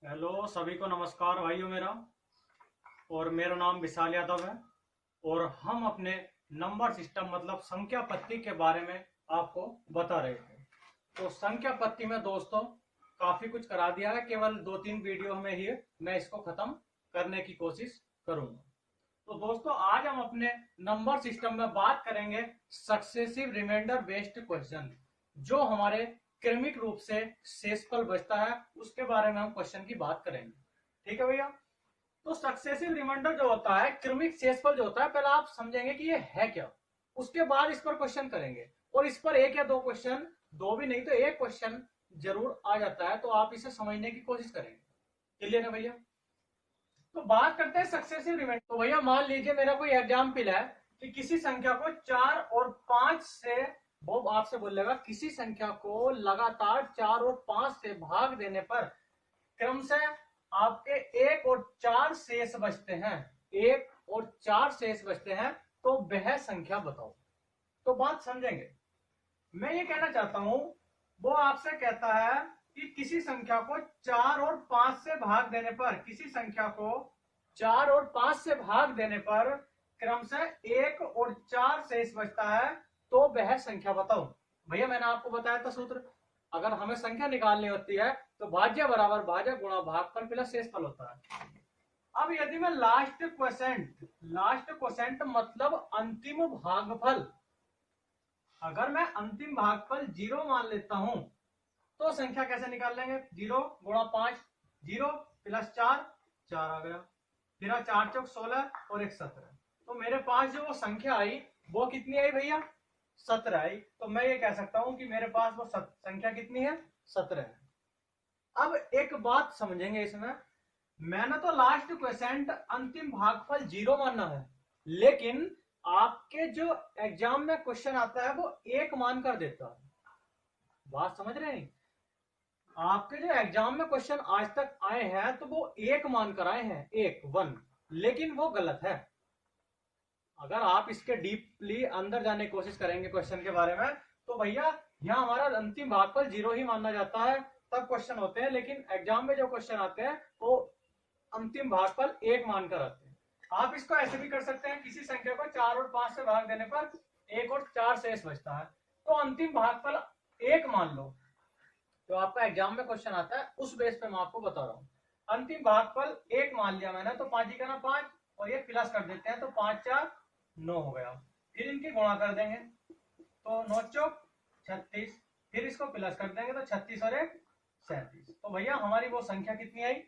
Hello सभी को नमस्कार भाइयों मेरा। और मेरा नाम विशाल यादव है और हम अपने नंबर सिस्टम मतलब संख्या पत्ती के बारे में आपको बता रहे थे। तो संख्या पत्ती में दोस्तों काफी कुछ करा दिया है, केवल 2-3 वीडियो में ही मैं इसको खत्म करने की कोशिश करूंगा। तो दोस्तों आज हम अपने नंबर सिस्टम में बात करेंगे सक्सेसिव रिमाइंडर बेस्ड क्वेश्चन, जो हमारे क्रमिक रूप से शेषफल बचता है उसके बारे में हम क्वेश्चन की बात करेंगे। ठीक है भैया। तो सक्सेसिव रिमाइंडर जो होता है, क्रमिक शेषफल जो होता है, पहले आप समझेंगे कि ये है क्या, उसके बाद इस पर क्वेश्चन करेंगे। और इस पर एक या दो क्वेश्चन, दो भी नहीं तो एक क्वेश्चन जरूर आ जाता है, तो आप इसे समझने की कोशिश करेंगे। क्लियर है भैया। तो बात करते हैं सक्सेसिव रिमाइंडर। तो भैया मान लीजिए मेरा कोई एग्जाम्पल है कि किसी संख्या को 4 और 5 से, वो आपसे बोलेगा किसी संख्या को लगातार 4 और 5 से भाग देने पर क्रमशः आपके 1 और 4 शेष बचते हैं, 1 और 4 शेष बचते हैं, तो वह संख्या बताओ। तो बात समझेंगे। मैं ये कहना चाहता हूं, वो आपसे कहता है कि किसी संख्या को 4 और 5 से भाग देने पर, किसी संख्या को 4 और 5 से भाग देने पर क्रमशः 1 और 4 शेष बचता है, तो वह संख्या बताओ। भैया मैंने आपको बताया था सूत्र, अगर हमें संख्या निकालनी होती है तो भाज्य बराबर भाज्य गुणा भागफल प्लस शेषफल होता है। अब यदि मैं लास्ट क्वोशेंट मतलब अंतिम भागफल, अगर मैं अंतिम भागफल 0 मान लेता हूं तो संख्या कैसे निकाल लेंगे? 0 गुणा 5, 0 प्लस 4, 4 आ गया, फिर 4 चौक 16 और 1 17। तो मेरे पास जो वो संख्या आई वो कितनी आई भैया? 17 आई। तो मैं ये कह सकता हूं कि मेरे पास वो संख्या कितनी है? 17 है। अब एक बात समझेंगे इसमें, मैंने तो लास्ट क्वेश्चन अंतिम भागफल 0 मानना है, लेकिन आपके जो एग्जाम में क्वेश्चन आता है वो 1 मान कर देता है। बात समझ रहे हैं? आपके जो एग्जाम में क्वेश्चन आज तक आए हैं तो वो 1 मानकर आए हैं, 1 लेकिन वो गलत है। अगर आप इसके डीपली अंदर जाने की कोशिश करेंगे क्वेश्चन के बारे में, तो भैया यहाँ हमारा अंतिम भागफल 0 ही माना जाता है, तब क्वेश्चन होते हैं। लेकिन एग्जाम में जो क्वेश्चन आते हैं वो अंतिम भागफल 1 मानकर आते हैं। आप इसको ऐसे भी कर सकते हैं, किसी संख्या को 4 और 5 से भाग देने पर 1 और 4 शेष बचता है, तो अंतिम भागफल 1 मान लो। तो आपका एग्जाम में क्वेश्चन आता है, उस बेस पे मैं आपको बता रहा हूँ। अंतिम भागफल 1 मान लिया मैंने, तो 5 का ना 5 और ये प्लस कर देते हैं, तो 5 4 9 हो गया। फिर इनकी गुणा कर देंगे तो 9 चौक 36, फिर इसको प्लस कर देंगे तो 36 और 1 37। तो भैया हमारी वो संख्या कितनी आई?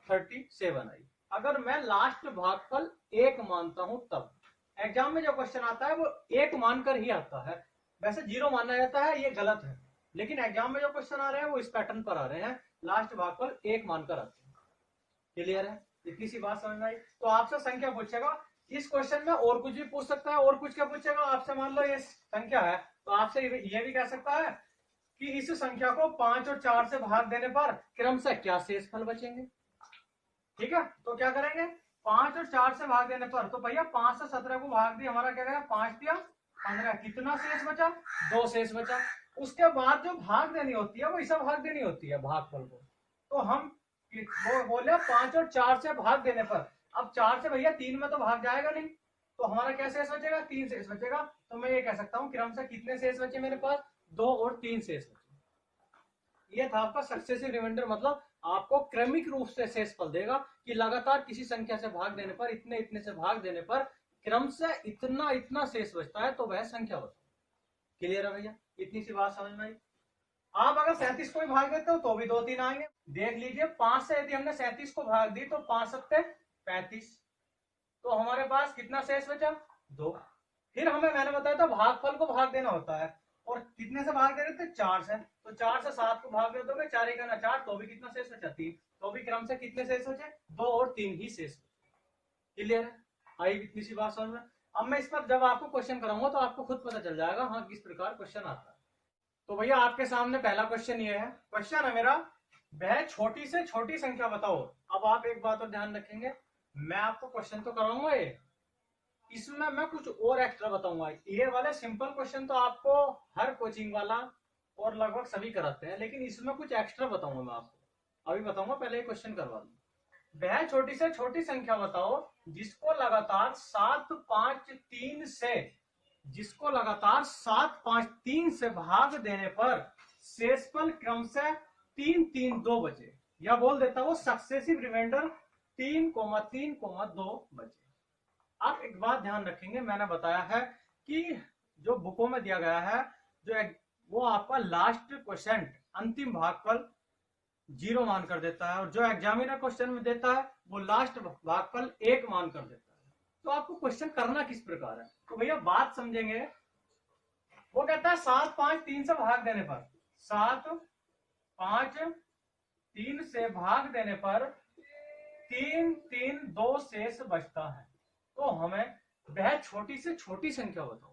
37 आई। अगर मैं लास्ट भागफल 1 मानता हूं तब। एग्जाम में जो क्वेश्चन आता है वो 1 मानकर ही आता है, वैसे 0 माना जाता है, ये गलत है। लेकिन एग्जाम में जो क्वेश्चन आ रहे हैं वो इस पैटर्न पर आ रहे हैं, लास्ट भागफल 1 मानकर आते हैं। क्लियर है? इतनी सी बात समझ में आई। तो आपसे संख्या पूछेगा, इस क्वेश्चन में और कुछ भी पूछ सकता है। और कुछ क्या पूछेगा आपसे? मान लो ये संख्या है, तो आपसे ये भी कह सकता है कि इस संख्या को 5 और 4 से भाग देने पर क्रमशः क्या शेषफल बचेंगे। ठीक है, तो क्या करेंगे? 5 और 4 से भाग देने पर, तो भैया 5 से 17 को भाग दिया, हमारा क्या करेगा? 5 दिया 15, कितना शेष बचा? 2 शेष बचा। उसके बाद जो भाग देनी होती है वो ऐसा भाग देनी होती है भागफल को, तो हम वो बोले 5 और 4 से भाग देने पर, अब 4 से भैया 3 में तो भाग जाएगा नहीं, तो हमारा क्या शेष बचेगा? 3 शेष बचेगा। तो मैं ये कह सकता हूँ क्रमशः कितने शेष बचे मेरे पास? 2 और 3 शेष बचे। ये था आपका सक्सेसिव रिमाइंडर, मतलब आपको क्रमिक रूप से शेषफल देगा कि लगातार किसी संख्या से भाग देने पर, इतने इतने से भाग देने पर क्रमशः इतना इतना शेष बचता है, तो वह संख्या बताओ। क्लियर है भैया? इतनी सी बात समझ में आई। आप अगर 37 को भी भाग देते हो तो भी 2-3 आएंगे। देख लीजिए, 5 से यदि हमने 37 को भाग दी तो 5 सत्ते 35, तो हमारे पास कितना शेष बचा? 2। फिर हमें, मैंने बताया था भागफल को भाग देना होता है, और कितने से भाग दे रहे थे? 4 से। तो 4 से 7 को भाग दे दोगे, 4 का ना 4, तो भी कितना शेष बचा? 3। तो भी क्रम से कितने शेष बचे? 2 और 3 ही शेष बचे। क्लियर है? आई इतनी सी बात समझ में? अब मैं इस पर जब आपको क्वेश्चन कराऊंगा तो आपको खुद पता चल जाएगा हाँ किस प्रकार क्वेश्चन आता है। तो भैया आपके सामने पहला क्वेश्चन ये है, क्वेश्चन है मेरा, वह छोटी से छोटी संख्या बताओ। अब आप एक बात और ध्यान रखेंगे, मैं आपको क्वेश्चन तो कराऊंगा ये, इसमें मैं कुछ और एक्स्ट्रा बताऊंगा। ये वाले सिंपल क्वेश्चन तो आपको हर कोचिंग वाला और लगभग सभी कराते हैं, लेकिन इसमें कुछ एक्स्ट्रा बताऊंगा मैं आपको। अभी बताऊंगा, पहले एक क्वेश्चन करवा दो। वह छोटी से छोटी संख्या बताओ जिसको लगातार 7, 5, 3 से भाग देने पर शेषफल क्रम से 3, 3, 2 बचे, या बोल देता हूं सक्सेसिव रिमाइंडर 3, 3, 2 बचे। आप एक बात ध्यान रखेंगे, मैंने बताया है कि जो बुकों में दिया गया है जो वो आपका लास्ट क्वेश्चन अंतिम भागफल 0 मान कर देता है, और जो एग्जामिनर क्वेश्चन में देता है वो लास्ट भागफल 1 मान कर देता है। तो आपको क्वेश्चन करना किस प्रकार है, तो भैया बात समझेंगे। वो कहता है 7, 5, 3 से भाग देने पर 7, 5, 3 से भाग देने पर 3, 3, 2 शेष बचता है। तो हमें वह छोटी से छोटी संख्या बताओ।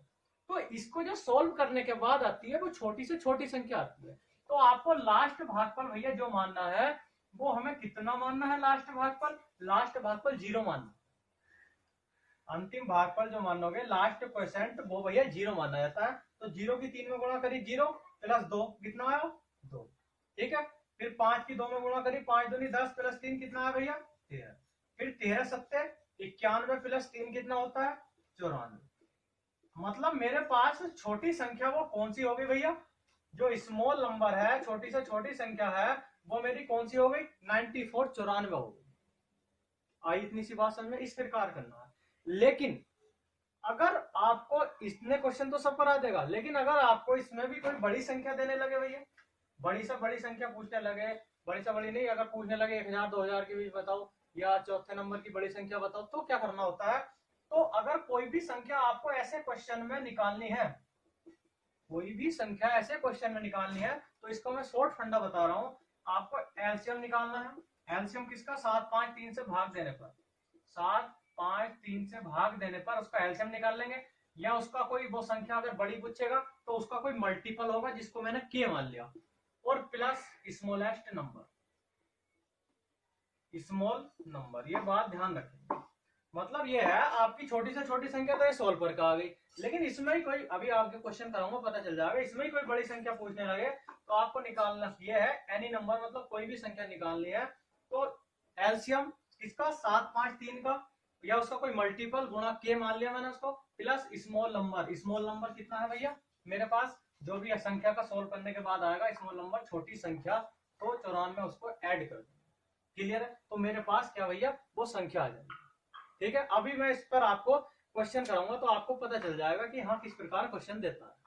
तो इसको जो सोल्व करने के बाद आती है वो छोटी से छोटी संख्या आती है। तो आपको लास्ट भागफल भैया जो मानना है वो हमें कितना मानना है, लास्ट भागफल 0 मानना। अंतिम भागफल जो मानोगे लास्ट परसेंट वो भैया 0 माना जाता है। तो 0 की 3 में गुणा करी 0 प्लस 2 कितना आया 2, ठीक है। फिर 5 की 2 में गुणा करी 5 दूनी 10 प्लस 3 कितना है भैया 13। फिर 13 सत्ते 91 प्लस 3 कितना होता है 94। मतलब मेरे पास छोटी संख्या वो कौन सी हो गई भैया, जो स्मॉल नंबर है, छोटी से छोटी संख्या है वो मेरी कौन सी हो गई 94, 94 हो गई। आई इतनी सी बात समझ में, इस प्रकार करना है। लेकिन अगर आपको इसने क्वेश्चन तो सब करा देगा, लेकिन अगर आपको इसमें भी कोई बड़ी संख्या देने लगे भैया, बड़ी से बड़ी संख्या पूछने लगे, बड़ी से बड़ी नहीं, अगर पूछने लगे 1000, 2000 के बीच बताओ या चौथे नंबर की बड़ी संख्या बताओ, तो क्या करना होता है। तो अगर कोई भी संख्या आपको ऐसे क्वेश्चन में निकालनी है, कोई भी संख्या ऐसे क्वेश्चन में निकालनी है, तो इसको मैं शॉर्ट फंडा बता रहा हूं। आपको एलसीएम निकालना है। एलसीएम किसका 7, 5, 3 से भाग देने पर, 7, 5, 3 से भाग देने पर उसका एलसीएम निकाल लेंगे, या उसका कोई वो संख्या अगर बड़ी पूछेगा तो उसका कोई मल्टीपल होगा जिसको मैंने के मान लिया, और plus smallest number, small number. ये बात ध्यान रखें। मतलब ये है आपकी छोटी से छोटी संख्या तो ये सोल्व करके आ गई, लेकिन इसमें ही कोई, अभी आपके क्वेश्चन कराऊंगा पता चल जाएगा, इसमें ही कोई बड़ी संख्या पूछने लगे तो आपको निकालना ये है एनी नंबर, मतलब कोई भी संख्या निकालनी है तो एलसीएम इसका 7, 5, 3 का, या उसका कोई मल्टीपल गुणा के मान लिया मैंने उसको, plus small number. Small number कितना है भैया मेरे पास, जो भी संख्या का सोल्व करने के बाद आएगा स्मॉल नंबर छोटी संख्या, तो 94 उसको ऐड कर देंगे। क्लियर है। तो मेरे पास क्या भैया वो संख्या आ जाएगी। ठीक है, अभी मैं इस पर आपको क्वेश्चन कराऊंगा तो आपको पता चल जाएगा कि हाँ किस प्रकार क्वेश्चन देता है।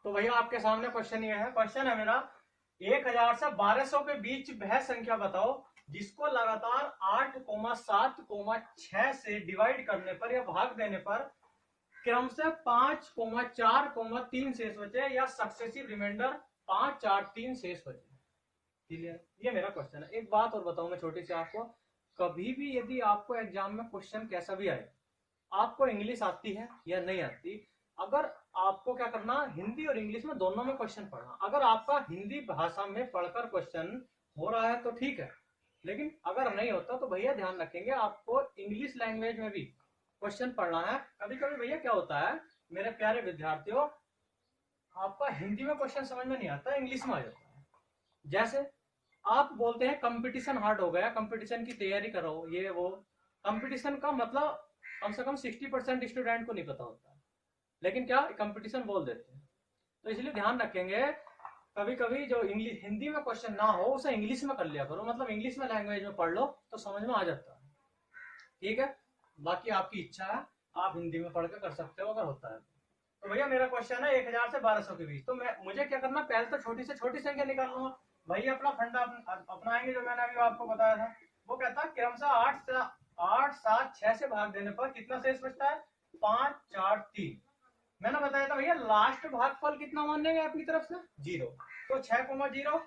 तो भैया आपके सामने क्वेश्चन ये है, क्वेश्चन है मेरा 1000 से 1200 के बीच वह संख्या बताओ जिसको लगातार 8, 7, 6 से डिवाइड करने पर या भाग देने पर क्रम से 5, 4, 3 शेष बचे, या सक्सेसिव रिमाइंडर 5, 4, 3 शेष बचे। क्लियर, ये मेरा क्वेश्चन है। एक बात और बताऊं मैं छोटी सी आपको, कभी भी यदि आपको एग्जाम में क्वेश्चन कैसा भी आए, आपको इंग्लिश आती है या नहीं आती, अगर आपको क्या करना, हिंदी और इंग्लिश में दोनों में क्वेश्चन पढ़ना। अगर आपका हिंदी भाषा में पढ़कर क्वेश्चन हो रहा है तो ठीक है, लेकिन अगर नहीं होता तो भैया ध्यान रखेंगे आपको इंग्लिश लैंग्वेज में भी क्वेश्चन पढ़ना है। कभी कभी भैया क्या होता है मेरे प्यारे विद्यार्थियों, आपका हिंदी में क्वेश्चन समझ में नहीं आता, इंग्लिश में आ जाता है। जैसे आप बोलते हैं कंपटीशन हार्ड हो गया, कंपटीशन की तैयारी करो, ये वो। कंपटीशन का मतलब कम से कम 60% स्टूडेंट को नहीं पता होता, लेकिन क्या कंपटीशन बोल देते हैं। तो इसलिए ध्यान रखेंगे, कभी कभी जो इंग्लिश हिंदी में क्वेश्चन ना हो उसे इंग्लिश में कर लिया करो, मतलब इंग्लिश में लैंग्वेज में पढ़ लो तो समझ में आ जाता है। ठीक है, बाकी आपकी इच्छा है, आप हिंदी में पढ़ कर सकते हो अगर होता है तो। भैया मेरा क्वेश्चन है 1000 से 1200 के बीच, तो मुझे क्या करना, पहले तो छोटी से छोटी संख्या निकाल लूंगा। भैया अपना फंडा अपनाएंगे जो मैंने अभी आपको बताया था। वो कहता है क्रमशः 8, 7, 6 से भाग देने पर कितना शेष बचता है 5, 4, 3। मैंने बताया था भैया लास्ट भागफल कितना मानेंगे अपनी तरफ से 0, तो 6, 0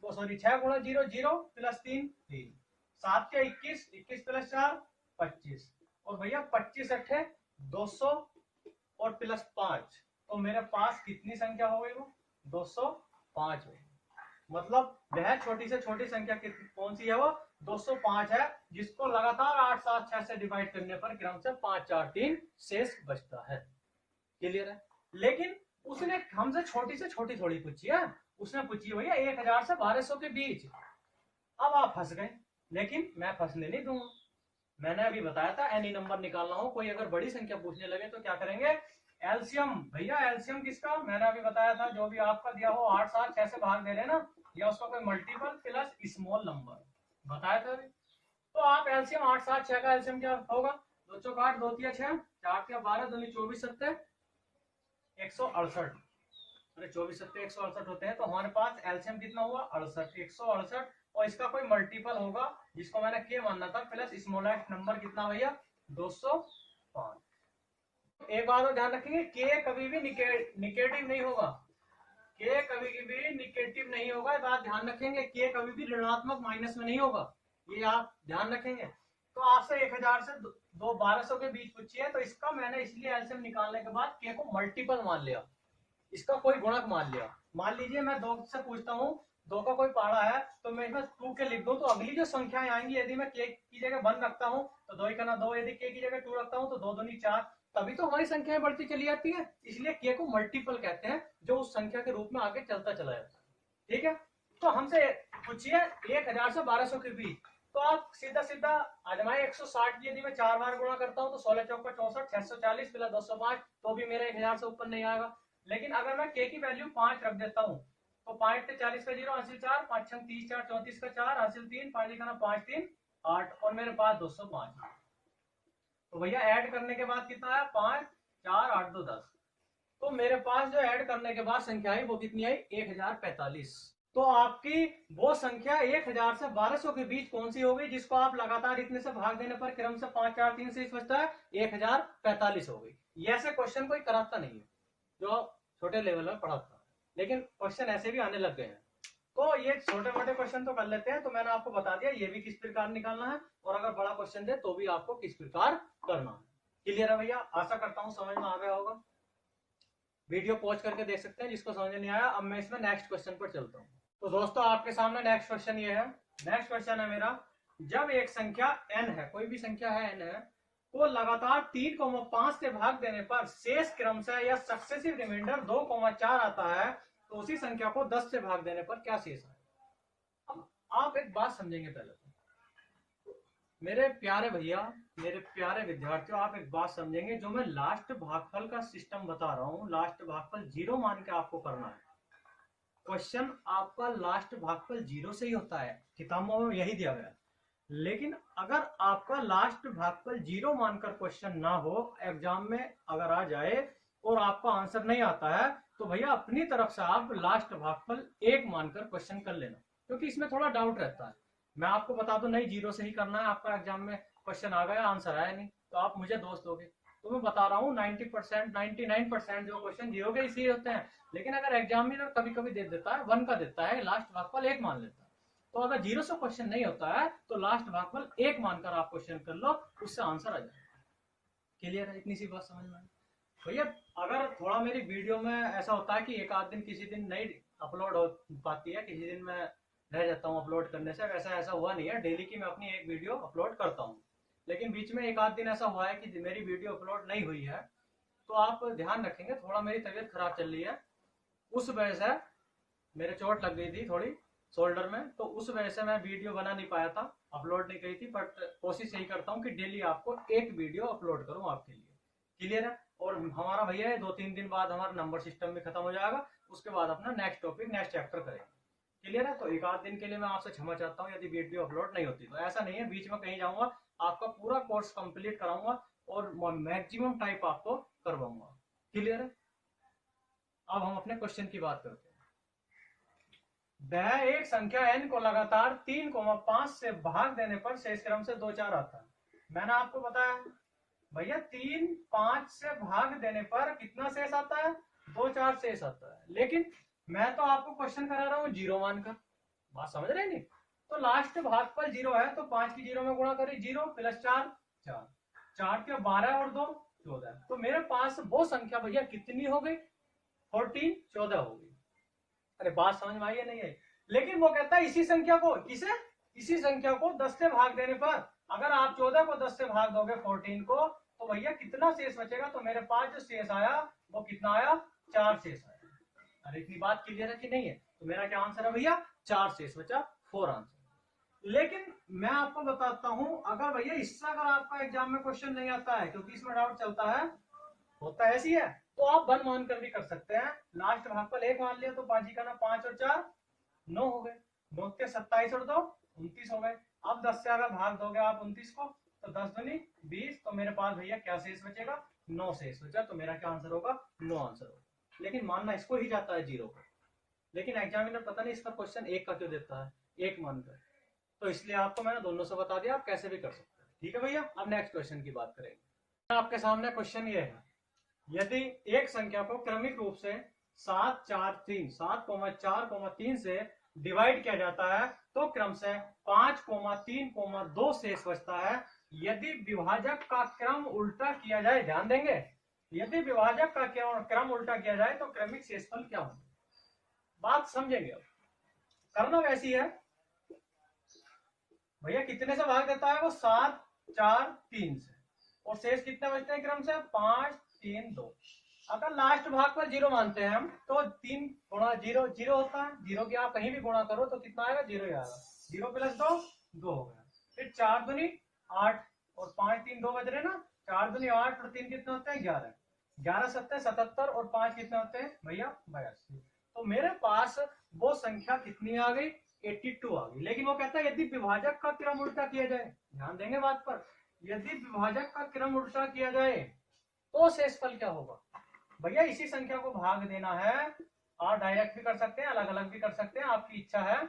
वो सॉरी 6 गुणा 0 0 प्लस 3 3, 7 के 21, 21 प्लस 4 25, और भैया 25 अट्ठे 200 और प्लस 5, तो मेरे पास कितनी संख्या हो गई वो 205 है। मतलब वह छोटी से छोटी संख्या कौन सी है वो 205 है, जिसको लगातार 8, 7, 6 से डिवाइड करने पर क्रम से 5, 4, 3 शेष बचता है। क्लियर है। लेकिन उसने हमसे छोटी से छोटी थोड़ी पूछी है, उसने पूछी भैया 1000 से 1200 के बीच। अब आप फंस गए, लेकिन मैं फंसने नहीं दूंगा। मैंने अभी बताया था एनी नंबर निकालना हो, कोई अगर बड़ी संख्या पूछने लगे तो क्या करेंगे, एलसीएम। भैया एलसीएम किसका, मैंने अभी बताया था, जो भी आपका दिया हो 8 7 6 से भाग दे रहे ना, या उसका कोई मल्टीपल प्लस स्मॉल नंबर बताया था अभी। तो आप एलसीएम 8 7 6 का एलसीएम क्या होगा, 2 चौक 8, 2 तिया 6, 4 तिया 12, 2 24 7 168। अरे 24 7 168 होते हैं, तो हमारे पास एलसीएम कितना हुआ 68, 168। और इसका कोई मल्टीपल होगा जिसको मैंने के मानना था, प्लस स्मॉलेस्ट नंबर कितना भैया 205। एक बात और ध्यान रखेंगे, के कभी भी निगेटिव नहीं होगा, के कभी भी निगेटिव नहीं होगा, बात ध्यान रखेंगे। के कभी भी ऋणात्मक माइनस में नहीं होगा, ये आप ध्यान रखेंगे। तो आपसे 1000 से 1200 के बीच पूछी है, तो इसका मैंने इसलिए एलसीएम निकालने के बाद के को मल्टीपल मान लिया, इसका कोई गुणक मान लिया। मान लीजिए मैं 2 से पूछता हूँ, 2 का कोई पहाड़ा है, तो मैं इसमें 2 के लिख दूं, तो अगली जो संख्याएं आएंगी, यदि मैं के की जगह 1 रखता हूँ तो 2 का ना 2, यदि के की जगह 2 रखता हूँ तो 2 दूनी 4, तभी तो हमारी संख्याएं बढ़ती चली जाती है। इसलिए के को मल्टीपल कहते हैं, जो उस संख्या के रूप में आगे चलता चला जाता है। ठीक है, तो हमसे पूछिए 1000 से 1200 के बीच, तो आप सीधा सीधा आजमाए 160 की यदि मैं 4 बार गुणा करता हूँ तो 16 चौका 64, 640 प्लस 205, तो भी मेरा 1000 से ऊपर नहीं आएगा। लेकिन अगर मैं के की वैल्यू 5 रख देता हूँ, तो 5 से 40 का 0, हासिल 4, 5 6 30, 4 34 का 4, हासिल 3, 5 लिखा 5 3 8, और मेरे पास 205। तो भैया ऐड करने के बाद कितना आया 5 4 8 2 10। तो मेरे पास जो ऐड करने के बाद संख्या आई वो कितनी आई 1045। तो आपकी वो संख्या 1000 से 1200 के बीच कौन सी होगी, जिसको आप लगातार इतने से भाग देने पर क्रम से 5 4 3 से बचता है 1045 हो गई। ऐसे क्वेश्चन कोई कराता नहीं है जो छोटे लेवल में पढ़ाता, लेकिन क्वेश्चन ऐसे भी आने लग गए हैं। तो ये छोटे मोटे क्वेश्चन तो कर लेते हैं, तो मैंने आपको बता दिया ये भी किस प्रकार निकालना है, और अगर बड़ा क्वेश्चन दे तो भी आपको किस प्रकार करना है। क्लियर है भैया, आशा करता हूँ समझ में आ गया होगा। वीडियो पॉज करके देख सकते हैं जिसको समझ नहीं आया। अब मैं इसमें नेक्स्ट क्वेश्चन पर चलता हूँ। तो दोस्तों आपके सामने नेक्स्ट क्वेश्चन ये है। नेक्स्ट क्वेश्चन है मेरा, जब एक संख्या n है, कोई भी संख्या है n है, को लगातार 3,5 से भाग देने पर शेष क्रम से या सक्सेसिव रिमाइंडर 2,4 आता है, तो उसी संख्या को 10 से भाग देने पर क्या शेष है। अब आप एक बात समझेंगे पहले तो, मेरे प्यारे भैया, मेरे प्यारे विद्यार्थियों, आप एक बात समझेंगे, जो मैं लास्ट भागफल का सिस्टम बता रहा हूँ, लास्ट भागफल 0 मान के आपको करना है। क्वेश्चन आपका लास्ट भागफल 0 से ही होता है, किताबों में यही दिया गया। लेकिन अगर आपका लास्ट भागफल 0 मानकर क्वेश्चन ना हो, एग्जाम में अगर आ जाए और आपका आंसर नहीं आता है, तो भैया अपनी तरफ से आप लास्ट भागफल 1 मानकर क्वेश्चन कर लेना, क्योंकि इसमें थोड़ा डाउट रहता है। मैं आपको बता दूं नहीं 0 से ही करना है, आपका एग्जाम में क्वेश्चन आ गया आंसर आया नहीं तो आप मुझे दोष दोगे। तो मैं बता रहा हूँ 90% 99% जो क्वेश्चन 0 के इसी होते हैं। लेकिन अगर एग्जामिनर कभी कभी दे देता है 1 का देता है, लास्ट भागफल 1 मान लेता है, तो अगर 0 से क्वेश्चन नहीं होता है तो लास्ट भागफल 1 मानकर आप क्वेश्चन कर लो, उससे आंसर आ जाएगा। क्लियर है, इतनी सी बात समझ में। भैया अगर थोड़ा मेरी वीडियो में ऐसा होता है कि एक आध दिन किसी दिन नहीं अपलोड हो पाती है, किसी दिन मैं रह जाता हूँ अपलोड करने से, वैसा ऐसा हुआ नहीं है, डेली की मैं अपनी एक वीडियो अपलोड करता हूँ। लेकिन बीच में एक आध दिन ऐसा हुआ है कि मेरी वीडियो अपलोड नहीं हुई है, तो आप ध्यान रखेंगे, थोड़ा मेरी तबीयत खराब चल रही है, उस वजह से मेरे चोट लग गई थी थोड़ी शोल्डर में, तो उस वजह से मैं वीडियो बना नहीं पाया था, अपलोड नहीं करी थी। बट कोशिश यही करता हूँ कि डेली आपको एक वीडियो अपलोड करूँ आपके लिए। क्लियर है। और हमारा भैया 2-3 दिन बाद हमारा नंबर सिस्टम भी खत्म हो जाएगा, उसके बाद अपना नेक्स्ट टॉपिक नेक्स्ट चैप्टर करेंगे। क्लियर है। तो एक आध दिन के लिए मैं आपसे क्षमा चाहता हूँ यदि वीडियो अपलोड नहीं होती, तो ऐसा नहीं है बीच में कहीं जाऊंगा, आपका पूरा कोर्स कंप्लीट कराऊंगा और मैक्सिमम टाइप आपको करवाऊंगा। क्लियर है। अब हम अपने क्वेश्चन की बात करते हैं। वह एक संख्या n को लगातार 3,5 से भाग देने पर शेष क्रम से 2 4 आता है। मैंने आपको बताया भैया 3 5 से भाग देने पर कितना शेष आता है, 2 4 शेष आता है। लेकिन मैं तो आपको क्वेश्चन करा रहा हूँ 0 मानकर, बात समझ रहे नहीं। तो लास्ट भागफल 0 है, तो 5 की 0 में गुणा करें, 0 प्लस 4 4, 4 के 12 और 2 14। तो मेरे पास वो संख्या भैया कितनी हो गई, 14 14 हो गई। अरे बात समझ में आई है नहीं आई। लेकिन वो कहता है इसी संख्या को, किसे, इसी संख्या को 10 से भाग देने पर, अगर आप 14 को 10 से भाग दोगे 14 को, तो भैया कितना शेष बचेगा। तो मेरे पास जो शेष आया वो कितना आया, 4 शेष आया। अरे इतनी बात क्लियर है कि नहीं है? तो मेरा क्या आंसर है भैया, 4 शेष बचा, 4 आंसर। लेकिन मैं आपको बताता हूं, अगर भैया इससे अगर आपका एग्जाम में क्वेश्चन नहीं आता है, क्योंकि इसमें डाउट चलता है, होता ऐसी है, तो आप 1 मानकर भी कर सकते हैं। लास्ट भागफल 1 मान लिया तो 5 का ना 5 और 4 9 हो गए, 9 के 27 और 2 29 हो गए। अब 10 से अगर भाग दोगे आप 29 को, तो 10 दूनी 20, तो मेरे पास भैया क्या शेष बचेगा, 9 शेष बचा। तो मेरा क्या आंसर होगा, 9 आंसर होगा। लेकिन मानना इसको ही जाता है 0 को, लेकिन एग्जामिनर पता नहीं इसका क्वेश्चन 1 का क्यों देता है, 1 मानकर। तो इसलिए आपको मैंने दोनों से बता दिया, आप कैसे भी कर सकते हैं। ठीक है भैया, अब नेक्स्ट क्वेश्चन की बात करेंगे। आपके सामने क्वेश्चन ये है, यदि एक संख्या को क्रमिक रूप से 7 4 3 7,4,3 से डिवाइड किया जाता है तो क्रमशः 5,3,2 शेष बचता है। यदि विभाजक का क्रम उल्टा किया जाए, ध्यान देंगे, यदि विभाजक का क्रम उल्टा किया जाए तो क्रमिक शेषफल क्या होगा, बात समझेंगे। अब करना वैसी है भैया, कितने से भाग देता है वो, 7 4 3 से, और शेष कितने बचते हैं क्रम से, 5 3 2। अगर लास्ट भाग पर 0 मानते हैं हम, तो 3 गुणा 0 0 होता है, 0 की आप कहीं भी गुणा करो तो कितना आएगा, 0 ही आएगा। 0 प्लस 2 2 हो गया। फिर 4 दूनी 8 और 5 3 2 बज रहे ना, 4 दूनी 8 और 3 कितने होते हैं, 11, 11 7 77 और 5 कितने होते हैं भैया, 82। तो मेरे पास वो संख्या कितनी आ गई, 82 आ गई। लेकिन वो कहता है यदि विभाजक का क्रम उल्टा किया जाए, ध्यान देंगे बात पर, यदि विभाजक का क्रम उल्टा किया जाए तो शेषफल क्या होगा। भैया इसी संख्या को भाग देना है, आप डायरेक्ट भी कर सकते हैं, अलग अलग भी कर सकते हैं, आपकी इच्छा है।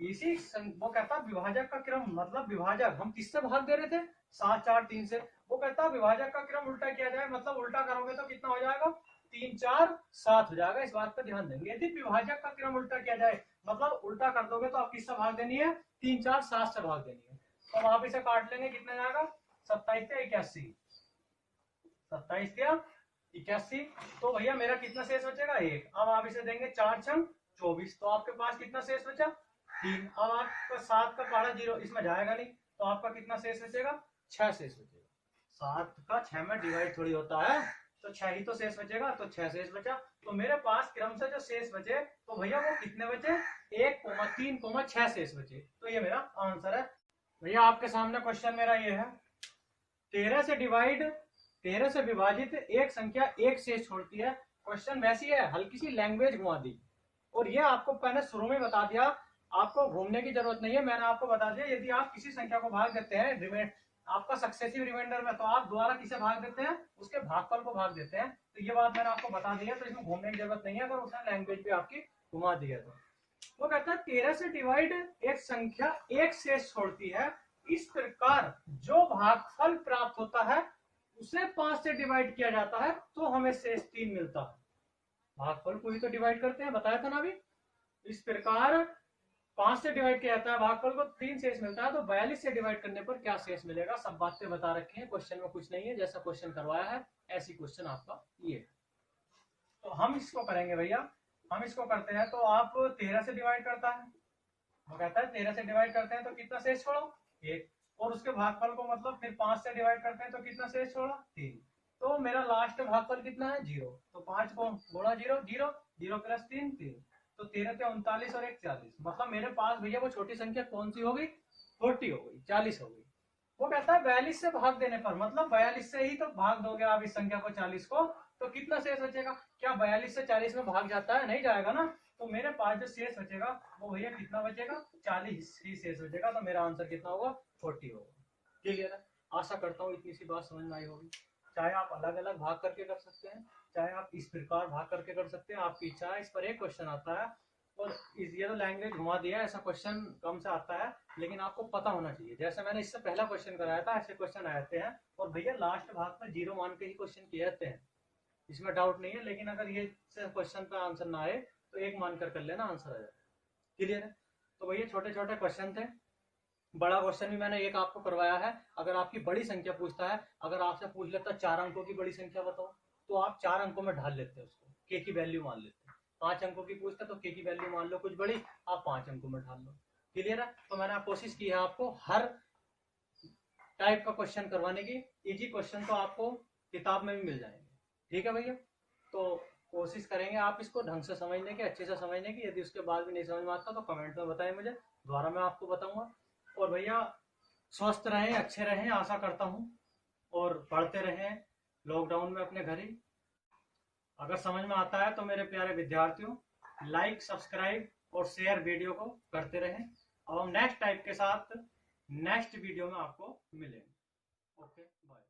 इसी वो कहता है विभाजक का क्रम, मतलब विभाजक हम किससे भाग दे रहे थे, 7 4 3 से। वो कहता है विभाजक का क्रम उल्टा किया जाए, मतलब उल्टा करोगे तो कितना हो जाएगा, 3 4 7 हो जाएगा। इस बात पर ध्यान देंगे, यदि विभाजक का क्रम उल्टा किया जाए, मतलब उल्टा कर दोगे तो आप किससे भाग देनी है, 3 4 7 से भाग देनी है। तो आप इसे काट लेंगे, कितना जाएगा, 27 या 81, 27 या 81। तो भैया मेरा कितना शेष बचेगा, 1। अब आप इसे देंगे 4 6 24, तो आपके पास कितना शेष बचा, 3। अब आपका 7 का पहाड़ा 0 इसमें जाएगा नहीं, तो आपका कितना शेष बचेगा, 6 शेष बचेगा। 7 का 6 में डिवाइड थोड़ी होता है, तो 6 ही तो शेष बचेगा, तो 6 शेष बचा। तो मेरे पास क्रम से जो शेष बचे, तो भैया वो कितने बचे, 1,3,6 शेष बचे। तो ये मेरा आंसर है। भैया आपके सामने क्वेश्चन मेरा ये है, 13 से विभाजित एक संख्या एक शेष छोड़ती है। क्वेश्चन वैसी है, हल्की सी लैंग्वेज घुमा दी, और ये आपको मैंने शुरू में बता दिया, आपको घूमने की जरूरत नहीं है। मैंने आपको बता दिया, यदि आप किसी संख्या को भाग देते हैं आपका सक्सेसिव रिमाइंडर में, तो आप दोबारा किसे भाग देते हैं, उसके भागफल को भाग देते हैं। तो ये बात मैंने आपको बता दी है, तो इसमें घूमने की जरूरत नहीं है, अगर उसने लैंग्वेज भी आपकी घुमा दी है तो। वो कहता है 13 से डिवाइड एक संख्या एक शेष छोड़ती है, इस प्रकार जो भागफल प्राप्त होता है उसे 5 से डिवाइड किया जाता है तो हमें शेष 3 मिलता है। भागफल को ही तो डिवाइड करते हैं, बताया था ना अभी। इस प्रकार 5 से डिवाइड किया जाता है, भागफल को 3 शेष मिलता है, तो 42 से डिवाइड करने पर क्या शेष मिलेगा, सब बातें बता रखी हैं। क्वेश्चन में कुछ नहीं है, जैसा क्वेश्चन करवाया है ऐसी क्वेश्चन आपका ये। तो हम इसको करेंगे भैया, हम इसको करते हैं। तो आप 13 से डिवाइड करता है, वो कहता है 13 से डिवाइड करते हैं तो कितना शेष छोड़ो, 1, और उसके भागफल को मतलब फिर 5 से डिवाइड करते हैं तो कितना शेष छोड़ा, 3। तो मेरा लास्ट भागफल कितना है, 0। तो 5 को गुणा 0 0 0 प्लस 3 3, तो 13 × 39 और 1 40। मतलब मेरे पास भैया वो छोटी संख्या कौन सी हो गई, 40 हो गई, 40 हो गई। वो कहता है 42 से भाग देने पर, मतलब 42 से ही तो भाग दोगे आप इस संख्या को 40 को, तो कितना शेष बचेगा। क्या 42 से 40 में भाग जाता है, नहीं जाएगा ना। तो मेरे पास जो शेष बचेगा वो भैया कितना बचेगा, 40 ही शेष बचेगा। तो मेरा आंसर कितना होगा, 40 होगा। क्लियर है, आशा करता हूँ इतनी सी बात समझ में आई होगी। चाहे आप अलग अलग भाग करके कर सकते हैं, चाहे आप इस प्रकार भाग करके कर सकते हैं, आपकी इच्छा है। इस पर एक क्वेश्चन आता है, और ये तो लैंग्वेज घुमा दिया, ऐसा क्वेश्चन कम से आता है, लेकिन आपको पता होना चाहिए। जैसे मैंने इससे पहला क्वेश्चन कराया था, ऐसे क्वेश्चन आ जाते हैं, और भैया लास्ट भाग में 0 मान के ही क्वेश्चन किए जाते हैं, इसमें डाउट नहीं है। लेकिन अगर ये क्वेश्चन का आंसर ना आए तो 1 मानकर कर लेना, आंसर आ जाएगा। क्लियर है। तो भैया छोटे छोटे क्वेश्चन थे, बड़ा क्वेश्चन भी मैंने एक आपको करवाया है। अगर आपकी बड़ी संख्या पूछता है, अगर आपसे पूछ लेता 4 अंकों की बड़ी संख्या बताओ, तो आप 4 अंकों में ढाल लेते हैं उसको, के की वैल्यू मान लेते हैं। 5 अंकों की पूछता तो के की वैल्यू मान लो कुछ बड़ी, आप 5 अंकों में ढाल लो। क्लियर है। तो मैंने कोशिश की है आपको हर टाइप का क्वेश्चन करवाने की। इजी क्वेश्चन तो आपको किताब में भी मिल जाएंगे। ठीक है भैया। तो कोशिश करेंगे आप इसको ढंग से समझने की, अच्छे से समझने की। यदि उसके बाद भी नहीं समझ में आता तो कमेंट में बताएं मुझे, दोबारा मैं आपको बताऊंगा। और भैया स्वस्थ रहें, अच्छे रहें, आशा करता हूँ, और पढ़ते रहें लॉकडाउन में अपने घर ही। अगर समझ में आता है तो मेरे प्यारे विद्यार्थियों, लाइक, सब्सक्राइब और शेयर वीडियो को करते रहें। अब हम नेक्स्ट टाइप के साथ नेक्स्ट वीडियो में आपको मिलेंगे। Okay, bye.